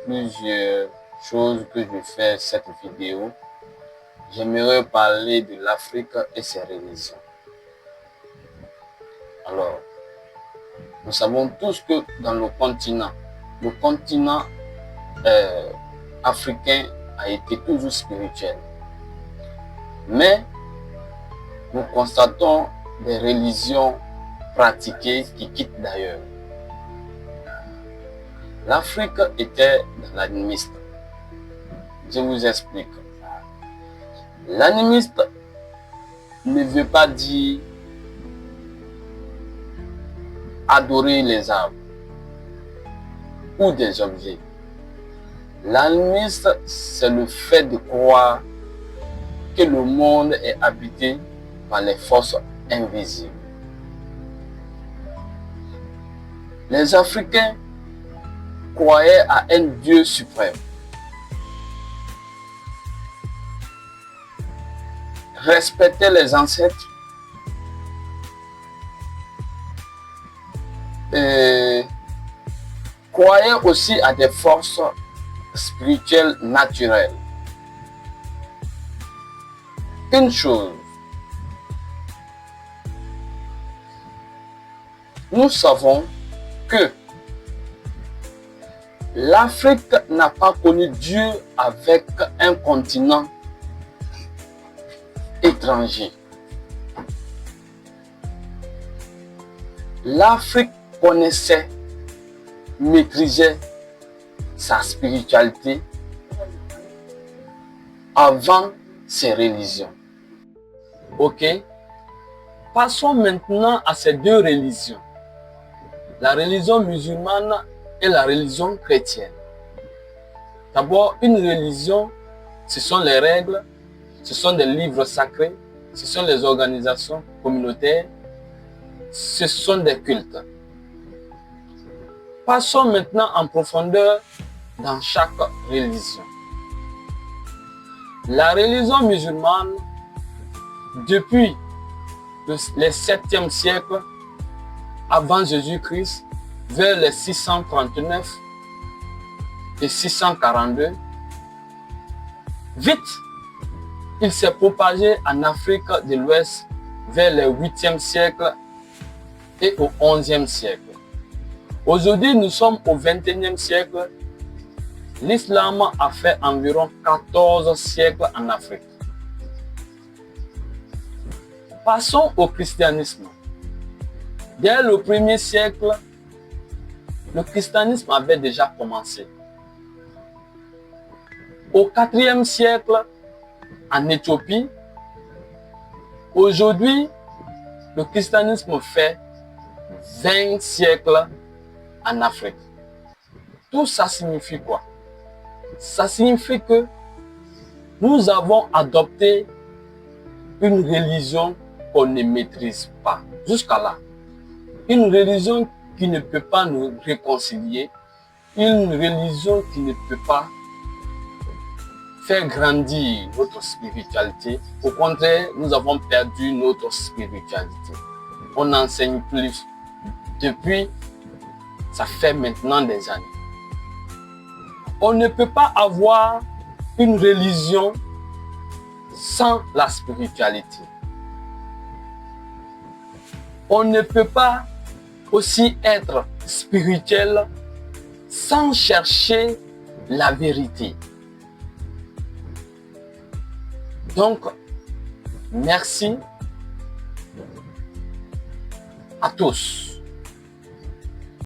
plusieurs choses que je fais cette vidéo, j'aimerais parler de l'Afrique et ses religions. Alors, nous savons tous que dans le continent africain a été toujours spirituel. Mais nous constatons des religions pratiquées qui quittent d'ailleurs. L'Afrique était dans l'animisme. Je vous explique. L'animisme ne veut pas dire adorer les arbres ou des objets. L'animisme, c'est le fait de croire que le monde est habité par les forces invisibles. Les Africains croyaient à un Dieu suprême, respectaient les ancêtres et croyaient aussi à des forces spirituelles naturelles. Une chose, nous savons que l'Afrique n'a pas connu Dieu avec un continent étranger. L'Afrique connaissait, maîtrisait sa spiritualité avant ses religions. Ok? Passons maintenant à ces deux religions, la religion musulmane et la religion chrétienne. D'abord, une religion, ce sont les règles, ce sont des livres sacrés, ce sont les organisations communautaires, ce sont des cultes. Passons maintenant en profondeur dans chaque religion. La religion musulmane, depuis le 7e siècle avant Jésus-Christ, vers les 639 et 642, vite, il s'est propagé en Afrique de l'Ouest vers le 8e siècle et au 11e siècle. Aujourd'hui, nous sommes au 21e siècle. L'islam a fait environ 14 siècles en Afrique. Passons au christianisme. Dès le 1er siècle, le christianisme avait déjà commencé. Au 4e siècle, en Éthiopie, aujourd'hui, le christianisme fait 20 siècles en Afrique. Tout ça signifie quoi? Ça signifie que nous avons adopté une religion qu'on ne maîtrise pas. Jusqu'à là. Une religion qui ne peut pas nous réconcilier. Une religion qui ne peut pas faire grandir notre spiritualité. Au contraire, nous avons perdu notre spiritualité. On n'enseigne plus. Depuis, ça fait maintenant des années. On ne peut pas avoir une religion sans la spiritualité. On ne peut pas aussi être spirituel sans chercher la vérité. Donc, merci à tous.